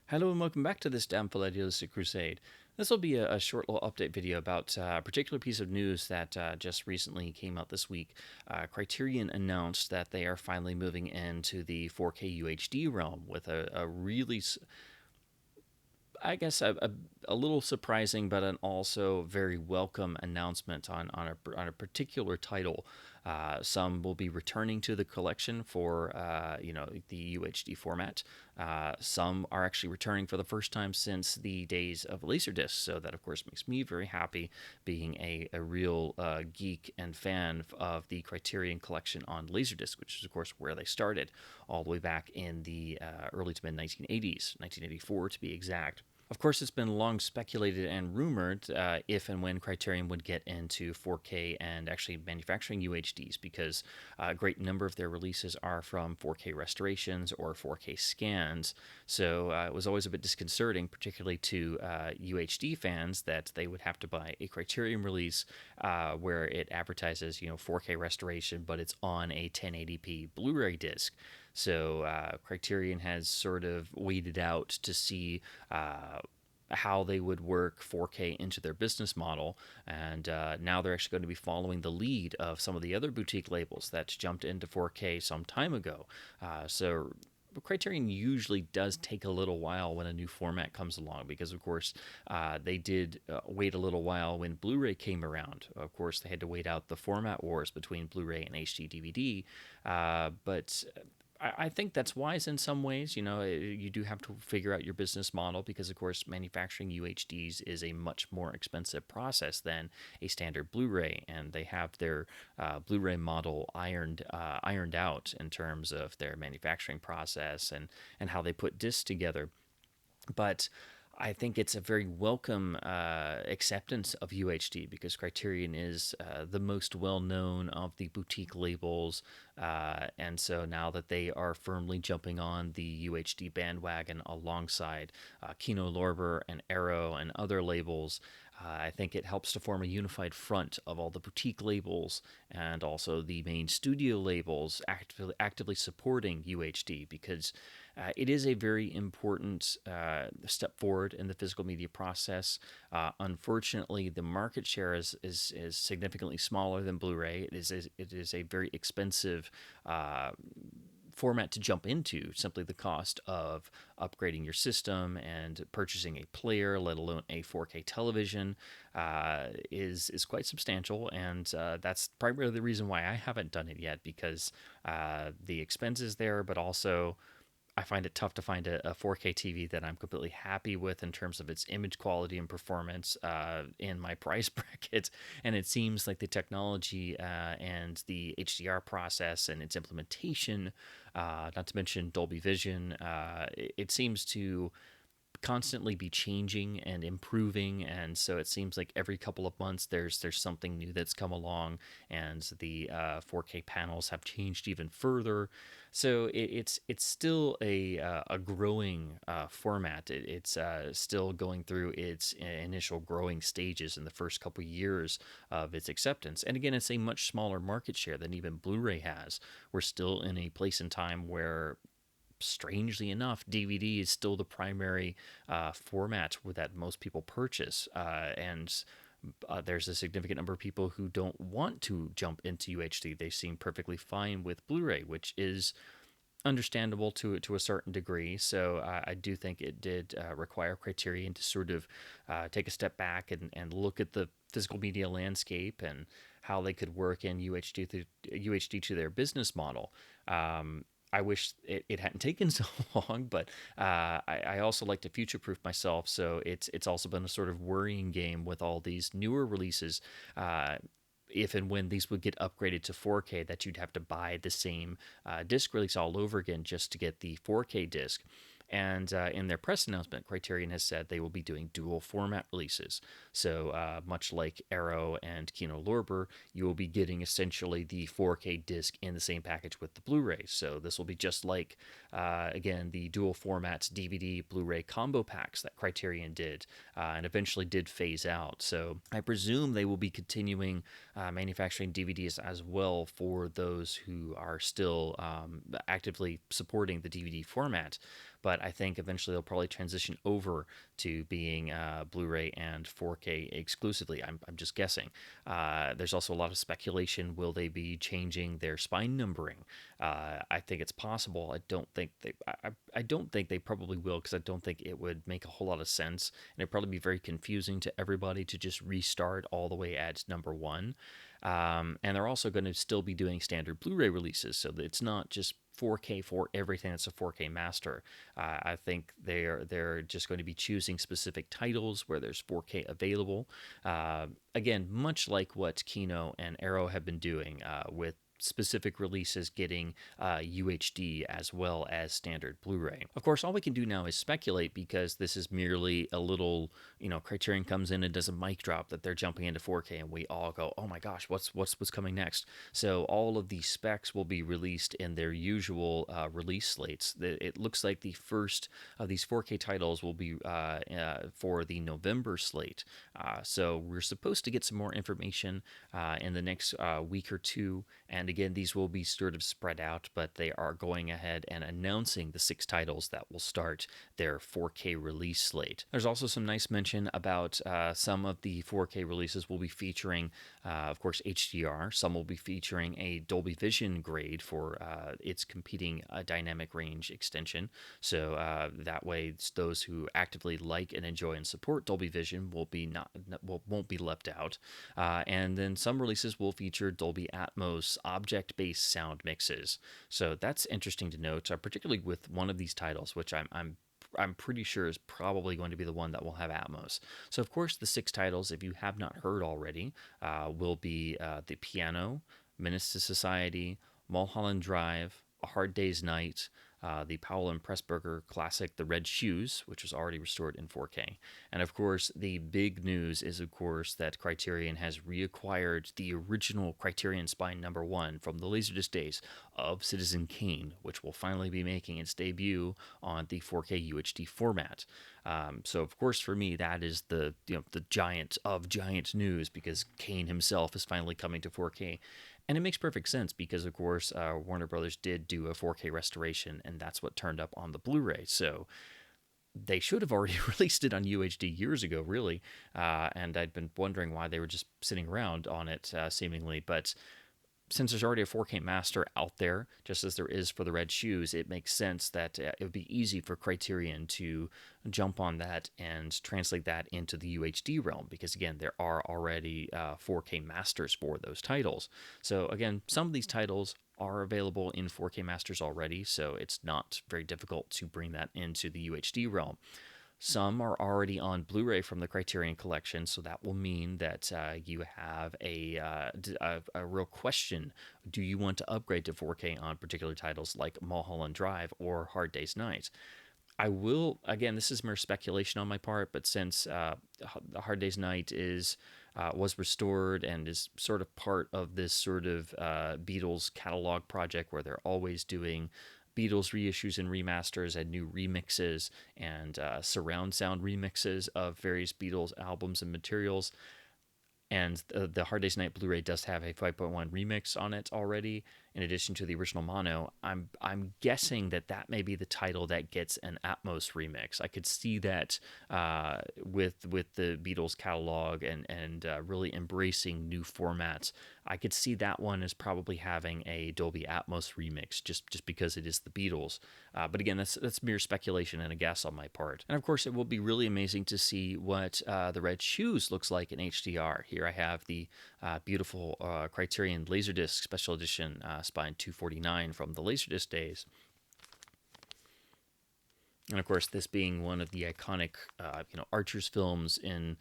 Hello and welcome back to this downfall idealistic crusade. This will be a short little update video about a particular piece of news that just recently came out this week. Criterion announced that they are finally moving into the 4K UHD realm with a really, I guess, a little surprising, but an also very welcome announcement on a particular title. Some will be returning to the collection for the UHD format. Some are actually returning for the first time since the days of Laserdisc. So that of course makes me very happy, being a real geek and fan of the Criterion collection on Laserdisc, which is of course where they started all the way back in the early to mid 1980s, 1984 to be exact. Of course, it's been long speculated and rumored if and when Criterion would get into 4K and actually manufacturing UHDs, because a great number of their releases are from 4K restorations or 4K scans. So it was always a bit disconcerting, particularly to UHD fans, that they would have to buy a Criterion release where it advertises, 4K restoration, but it's on a 1080p Blu-ray disc. So Criterion has sort of waited out to see how they would work 4K into their business model, and now they're actually going to be following the lead of some of the other boutique labels that jumped into 4K some time ago. So Criterion usually does take a little while when a new format comes along, because of course they did wait a little while when Blu-ray came around. Of course, they had to wait out the format wars between Blu-ray and HD DVD, but I think that's wise in some ways. You do have to figure out your business model, because, of course, manufacturing UHDs is a much more expensive process than a standard Blu-ray, and they have their Blu-ray model ironed out in terms of their manufacturing process and how they put discs together. But I think it's a very welcome acceptance of UHD, because Criterion is the most well known of the boutique labels. And so now that they are firmly jumping on the UHD bandwagon alongside Kino Lorber and Arrow and other labels, I think it helps to form a unified front of all the boutique labels and also the main studio labels actively supporting UHD, because it is a very important step forward in the physical media process. Unfortunately, the market share is significantly smaller than Blu-ray. It is a very expensive format to jump into. Simply the cost of upgrading your system and purchasing a player, let alone a 4K television, is quite substantial, and that's primarily the reason why I haven't done it yet, because the expense is there, but also I find it tough to find a 4K TV that I'm completely happy with in terms of its image quality and performance in my price bracket. And it seems like the technology and the HDR process and its implementation, not to mention Dolby Vision, it seems to constantly be changing and improving, and so it seems like every couple of months there's something new that's come along, and the 4K panels have changed even further. So it's still a growing format. It's still going through its initial growing stages in the first couple years of its acceptance, and again, it's a much smaller market share than even Blu-ray has. We're still in a place in time where, strangely enough, DVD is still the primary format that most people purchase, and there's a significant number of people who don't want to jump into UHD. They seem perfectly fine with Blu-ray, which is understandable to a certain degree. So I do think it did require Criterion to sort of take a step back and look at the physical media landscape and how they could work in UHD to their business model. I wish it hadn't taken so long, but I also like to future-proof myself, so it's also been a sort of worrying game with all these newer releases. If and when these would get upgraded to 4K, that you'd have to buy the same disc release all over again just to get the 4K disc. And in their press announcement, Criterion has said they will be doing dual format releases. So much like Arrow and Kino Lorber, you will be getting essentially the 4K disc in the same package with the Blu-ray. So this will be just like, again, the dual formats DVD, Blu-ray combo packs that Criterion did and eventually did phase out. So I presume they will be continuing manufacturing DVDs as well for those who are still actively supporting the DVD format. but I think eventually they'll probably transition over to being Blu-ray and 4K exclusively. I'm just guessing. There's also a lot of speculation. Will they be changing their spine numbering? I think it's possible. I don't think they probably will, because I don't think it would make a whole lot of sense, and it'd probably be very confusing to everybody to just restart all the way at number one. And they're also going to still be doing standard Blu-ray releases, so that it's not just 4K for everything that's a 4K master. I think they're just going to be choosing specific titles where there's 4K available. Again, much like what Kino and Arrow have been doing with specific releases getting UHD as well as standard Blu-ray. Of course, all we can do now is speculate, because this is merely a little, Criterion comes in and does a mic drop that they're jumping into 4K, and we all go, "Oh my gosh, what's coming next?" So all of these specs will be released in their usual release slates. It looks like the first of these 4K titles will be for the November slate. So we're supposed to get some more information in the next week or two. And again, these will be sort of spread out, but they are going ahead and announcing the 6 titles that will start their 4K release slate. There's also some nice mention about some of the 4K releases will be featuring, of course, HDR. Some will be featuring a Dolby Vision grade for its competing dynamic range extension. So that way, those who actively like and enjoy and support Dolby Vision won't be left out. And then some releases will feature Dolby Atmos object-based sound mixes. So that's interesting to note, particularly with one of these titles, which I'm pretty sure is probably going to be the one that will have Atmos. So of course, the 6 titles, if you have not heard already, will be The Piano, Menace to Society, Mulholland Drive, A Hard Day's Night, the Powell and Pressburger classic, The Red Shoes, which was already restored in 4K. And of course, the big news is, of course, that Criterion has reacquired the original Criterion Spine number 1 from the Laserdisc days of Citizen Kane, which will finally be making its debut on the 4K UHD format. So, of course, for me, that is the giant of giant news, because Kane himself is finally coming to 4K. And it makes perfect sense, because, of course, Warner Brothers did do a 4K restoration, and that's what turned up on the Blu-ray. So they should have already released it on UHD years ago, really. And I'd been wondering why they were just sitting around on it, seemingly. But since there's already a 4K master out there, just as there is for the Red Shoes, it makes sense that it would be easy for Criterion to jump on that and translate that into the UHD realm, because again, there are already 4K masters for those titles. So again, some of these titles are available in 4K masters already, so it's not very difficult to bring that into the UHD realm. Some are already on Blu-ray from the Criterion Collection, so that will mean that you have a real question. Do you want to upgrade to 4K on particular titles like Mulholland Drive or Hard Day's Night? I will, again, this is mere speculation on my part, but since Hard Day's Night was restored and is sort of part of this sort of Beatles catalog project where they're always doing Beatles reissues and remasters and new remixes and surround sound remixes of various Beatles albums and materials. And the Hard Day's Night Blu-ray does have a 5.1 remix on it already, in addition to the original mono. I'm guessing that may be the title that gets an Atmos remix. I could see that with the Beatles catalog and really embracing new formats. I could see that one as probably having a Dolby Atmos remix, just because it is the Beatles. But again, that's mere speculation and a guess on my part. And of course, it will be really amazing to see what the Red Shoes looks like in HDR. Here I have the beautiful Criterion Laserdisc Special Edition Spine 249 from the Laserdisc days. And of course, this being one of the iconic, Archer's films in,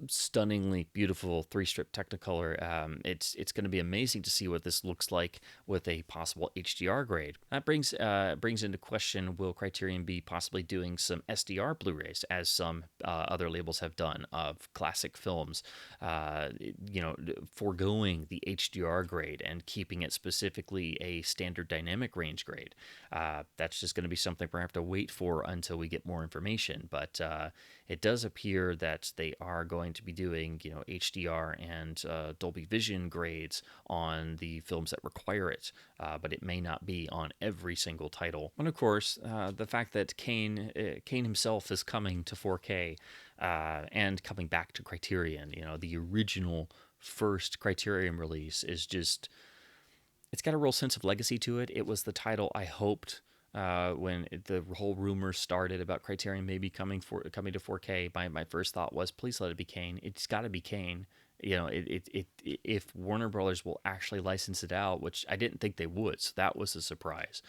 stunningly beautiful 3-strip Technicolor. It's going to be amazing to see what this looks like with a possible HDR grade. That brings into question, will Criterion be possibly doing some SDR Blu-rays, as some other labels have done, of classic films, foregoing the HDR grade and keeping it specifically a standard dynamic range grade. That's just going to be something we're going to have to wait for until we get more information. But it does appear that they are going going to be doing, HDR and Dolby Vision grades on the films that require it, but it may not be on every single title. And of course, the fact that Kane himself is coming to 4K and coming back to Criterion, the original first Criterion release is just, it's got a real sense of legacy to it. It was the title I hoped when the whole rumor started about Criterion maybe coming to 4K. My first thought was, please let it be Kane. It's got to be Kane. If Warner Brothers will actually license it out, which I didn't think they would, so that was a surprise.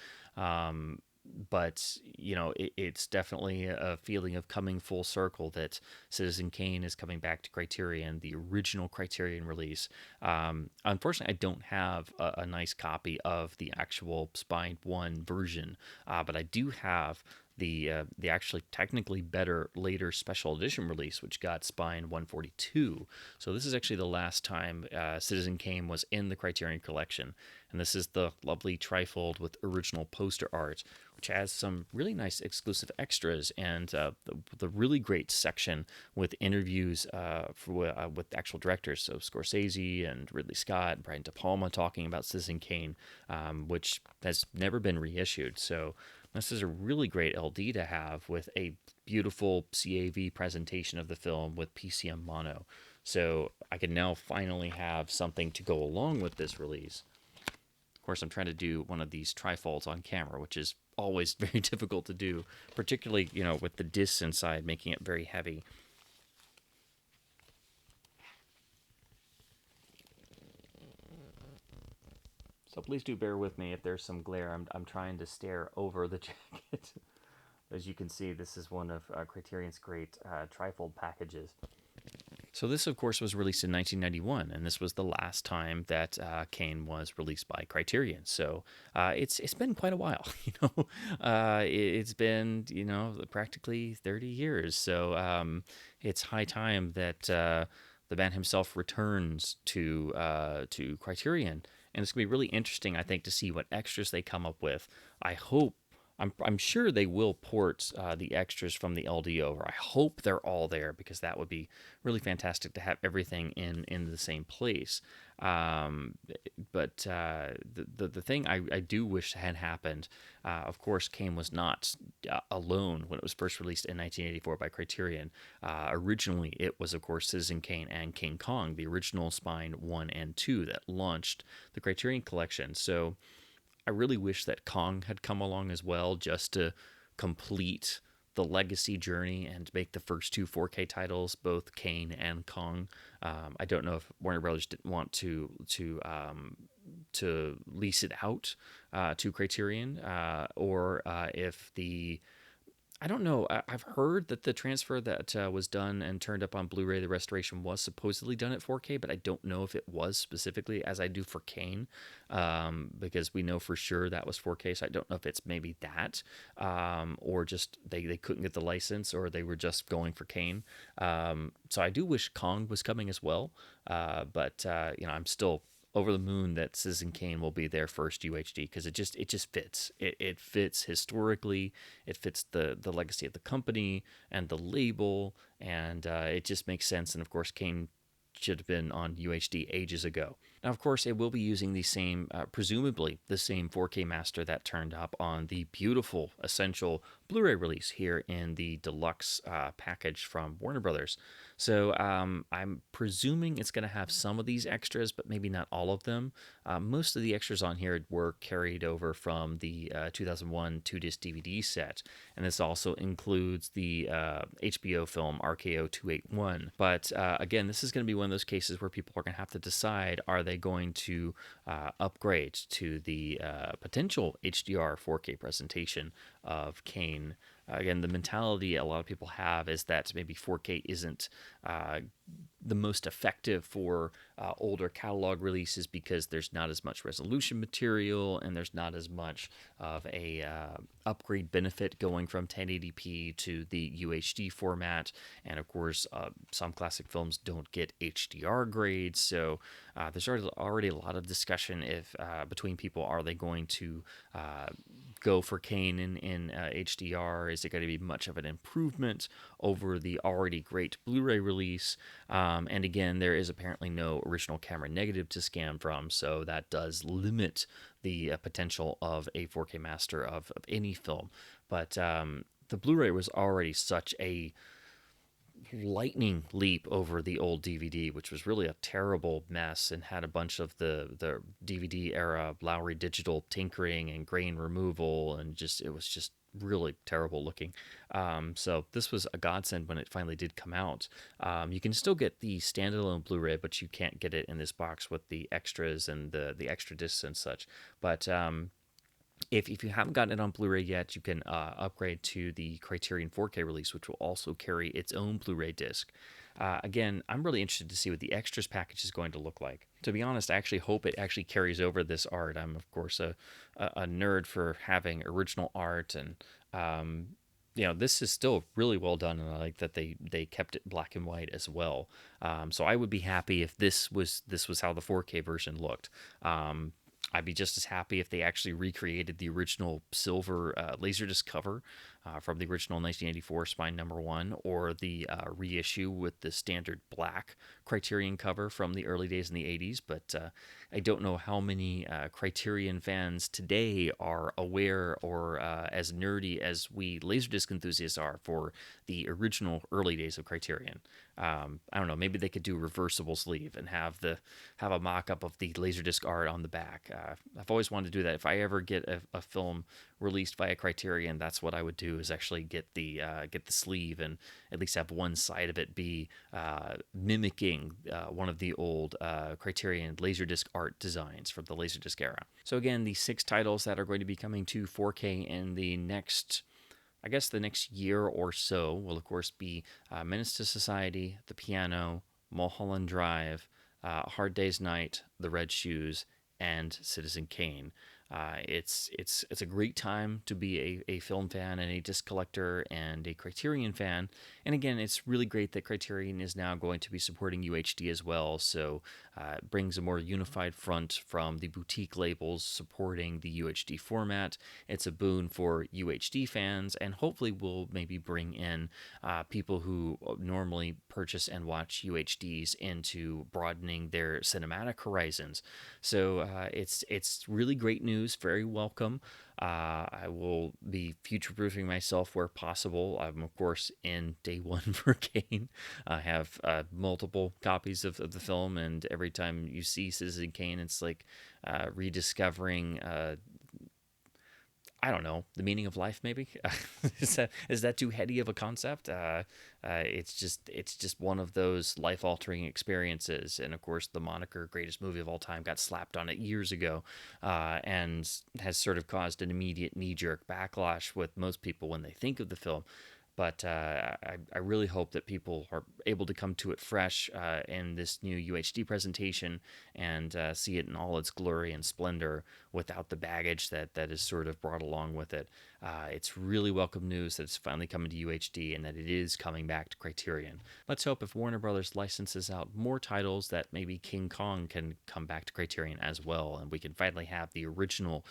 But it's definitely a feeling of coming full circle that Citizen Kane is coming back to Criterion, the original Criterion release. Unfortunately, I don't have a nice copy of the actual Spine 1 version, but I do have the actually technically better later special edition release, which got Spine 142. So this is actually the last time Citizen Kane was in the Criterion collection, and this is the lovely trifold with original poster art, which has some really nice exclusive extras and the really great section with interviews with actual directors, so Scorsese and Ridley Scott and Brian De Palma talking about Citizen Kane, which has never been reissued. So this is a really great LD to have with a beautiful CAV presentation of the film with PCM mono. So I can now finally have something to go along with this release. Of course, I'm trying to do one of these trifolds on camera, which is always very difficult to do, particularly, with the discs inside, making it very heavy. So please do bear with me if there's some glare. I'm trying to stare over the jacket. As you can see, this is one of Criterion's great trifold packages. So this, of course, was released in 1991, and this was the last time that Kane was released by Criterion. So it's been quite a while, It's been, practically 30 years. So it's high time that the man himself returns to Criterion. And it's going to be really interesting, I think, to see what extras they come up with. I'm sure they will port the extras from the LD over. I hope they're all there, because that would be really fantastic to have everything in the same place. But the thing I do wish had happened, of course, Kane was not alone when it was first released in 1984 by Criterion. Originally, it was, of course, Citizen Kane and King Kong, the original Spine 1 and 2 that launched the Criterion collection. So I really wish that Kong had come along as well, just to complete the legacy journey and make the first two 4K titles, both Kane and Kong. I don't know if Warner Brothers didn't want to lease it out to Criterion, or if I don't know. I've heard that the transfer that was done and turned up on Blu-ray, the restoration, was supposedly done at 4K, but I don't know if it was specifically, as I do for Kane, because we know for sure that was 4K, so I don't know if it's maybe that, or just they couldn't get the license, or they were just going for Kane. So I do wish Kong was coming as well, but I'm still over the moon that Citizen Kane will be their first UHD, because it just fits. It fits historically. It fits the legacy of the company and the label, and it just makes sense. And of course, Kane should have been on UHD ages ago. Now, of course, it will be using the same, presumably the same 4K master that turned up on the beautiful Essential Blu-ray release here in the deluxe package from Warner Brothers. So I'm presuming it's going to have some of these extras, but maybe not all of them. Most of the extras on here were carried over from the 2001 2-disc DVD set, and this also includes the HBO film RKO 281. But again, this is going to be one of those cases where people are going to have to decide, are they going to upgrade to the potential HDR 4K presentation of Kane? Again, the mentality a lot of people have is that maybe 4K isn't the most effective for older catalog releases, because there's not as much resolution material and there's not as much of a upgrade benefit going from 1080p to the UHD format. And of course, some classic films don't get HDR grades, so there's already a lot of discussion if between people, are they going to go for Kane in HDR? Is it going to be much of an improvement over the already great Blu-ray release? And again, there is apparently no original camera negative to scan from, so that does limit the potential of a 4K master of any film. But the Blu-ray was already such a lightning leap over the old DVD, which was really a terrible mess and had a bunch of the DVD era Lowry digital tinkering and grain removal, and just it was just really terrible looking. So this was a godsend when it finally did come out. You can still get the standalone Blu-ray, but you can't get it in this box with the extras and the extra discs and such. But if you haven't gotten it on Blu-ray yet, you can upgrade to the Criterion 4K release, which will also carry its own Blu-ray disc. Again, I'm really interested to see what the extras package is going to look like. To be honest, I actually hope it actually carries over this art. I'm, of course, a nerd for having original art, and this is still really well done, and I like that they kept it black and white as well. So I would be happy if this was how the 4K version looked. I'd be just as happy if they actually recreated the original silver Laserdisc cover from the original 1984 Spine #1, or the reissue with the standard black Criterion cover from the early days in the 80s. But I don't know how many Criterion fans today are aware or as nerdy as we Laserdisc enthusiasts are for the original early days of Criterion. I don't know. Maybe they could do a reversible sleeve and have a mock-up of the Laserdisc art on the back. I've always wanted to do that. If I ever get a film released by a Criterion, that's what I would do, is actually get the sleeve and at least have one side of it be mimicking one of the old Criterion Laserdisc art designs from the Laserdisc era. So again, the 6 titles that are going to be coming to 4K in the next year or so will, of course, be Menace to Society, The Piano, Mulholland Drive, Hard Day's Night, The Red Shoes, and Citizen Kane. It's a great time to be a film fan and a disc collector and a Criterion fan. And again, it's really great that Criterion is now going to be supporting UHD as well. So it brings a more unified front from the boutique labels supporting the UHD format. It's a boon for UHD fans, and hopefully will maybe bring in people who normally purchase and watch UHDs into broadening their cinematic horizons. So it's really great news, very welcome. I will be future-proofing myself where possible. I'm, of course, in day one for Kane. I have multiple copies of the film, and every time you see Citizen Kane, it's like rediscovering I don't know, the meaning of life, maybe. Is that too heady of a concept? It's just one of those life altering experiences, and of course, the moniker "greatest movie of all time" got slapped on it years ago, and has sort of caused an immediate knee jerk backlash with most people when they think of the film. But I really hope that people are able to come to it fresh in this new UHD presentation and see it in all its glory and splendor without the baggage that is sort of brought along with it. It's really welcome news that it's finally coming to UHD and that it is coming back to Criterion. Let's hope if Warner Brothers licenses out more titles that maybe King Kong can come back to Criterion as well, and we can finally have the original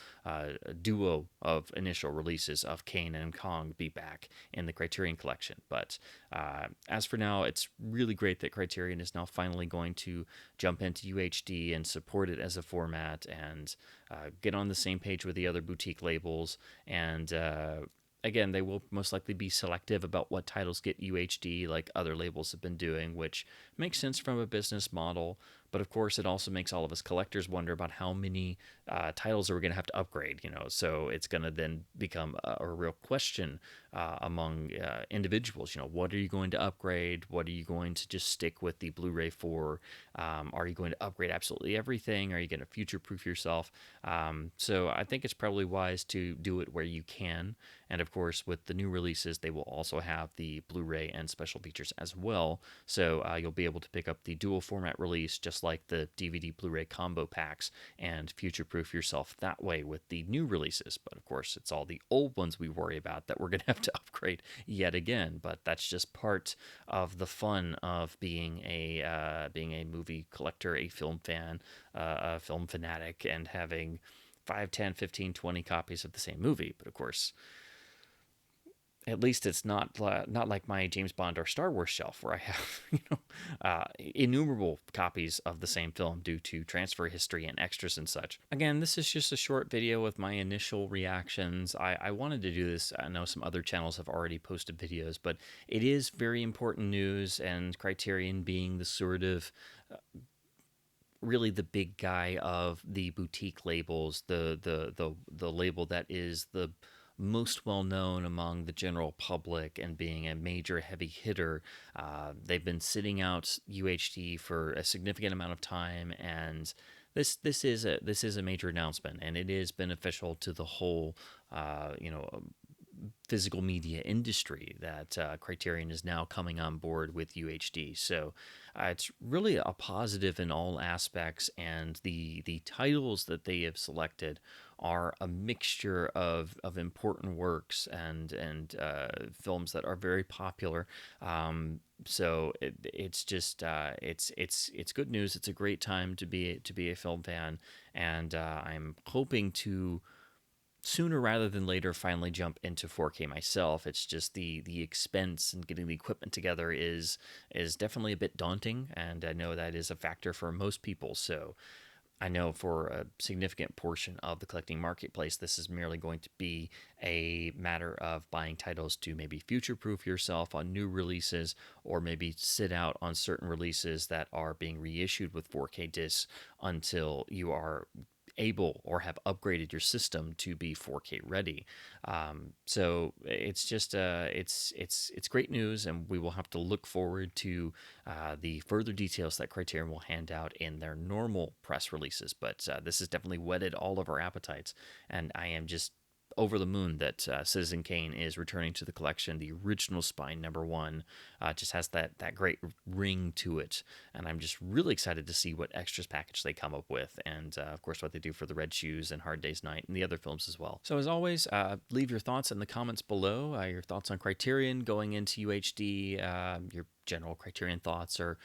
duo of initial releases of Kane and Kong be back in the Criterion collection. But as for now, it's really great that Criterion is now finally going to jump into UHD and support it as a format and get on the same page with the other boutique labels. And again, they will most likely be selective about what titles get UHD, like other labels have been doing, which makes sense from a business model. But of course, it also makes all of us collectors wonder about how many titles are we going to have to upgrade. So it's going to then become a real question among individuals. What are you going to upgrade? What are you going to just stick with the Blu-ray for? Are you going to upgrade absolutely everything? Are you going to future-proof yourself? So I think it's probably wise to do it where you can. And of course, with the new releases, they will also have the Blu-ray and special features as well. So you'll be able to pick up the dual format release, just like the DVD Blu-ray combo packs, and future-proof yourself that way with the new releases. But of course, it's all the old ones we worry about that we're going to have to upgrade yet again. But that's just part of the fun of being a movie collector, a film fan, a film fanatic, and having 5, 10, 15, 20 copies of the same movie. But of course, at least it's not like my James Bond or Star Wars shelf where I have innumerable copies of the same film due to transfer history and extras and such. Again, this is just a short video with my initial reactions. I wanted to do this. I know some other channels have already posted videos, but it is very important news, and Criterion being the sort of really the big guy of the boutique labels, the label that is the most well known among the general public and being a major heavy hitter. They've been sitting out UHD for a significant amount of time, and this is a major announcement, and it is beneficial to the whole physical media industry that Criterion is now coming on board with UHD. So it's really a positive in all aspects, and the titles that they have selected are a mixture of important works and films that are very popular. So it's just it's good news. It's a great time to be a film fan, and I'm hoping to sooner rather than later finally jump into 4K myself. It's just the expense and getting the equipment together is definitely a bit daunting, and I know that is a factor for most people. So I know for a significant portion of the collecting marketplace, this is merely going to be a matter of buying titles to maybe future-proof yourself on new releases, or maybe sit out on certain releases that are being reissued with 4K discs until you are able or have upgraded your system to be 4K ready. So it's just it's great news, and we will have to look forward to the further details that Criterion will hand out in their normal press releases. But this has definitely whetted all of our appetites, and I am just over the moon that Citizen Kane is returning to the collection. The original spine #1 just has that great ring to it, and I'm just really excited to see what extras package they come up with, and of course what they do for the Red Shoes and Hard Day's Night and the other films as well. So as always, leave your thoughts in the comments below. Your thoughts on Criterion going into UHD, your general Criterion thoughts, or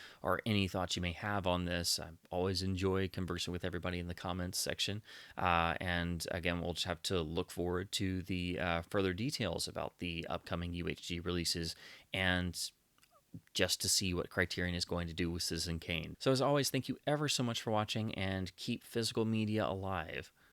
any thoughts you may have on this. I always enjoy conversing with everybody in the comments section. And again, we'll just have to look forward to the further details about the upcoming UHD releases, and just to see what Criterion is going to do with Citizen Kane. So as always, thank you ever so much for watching, and keep physical media alive.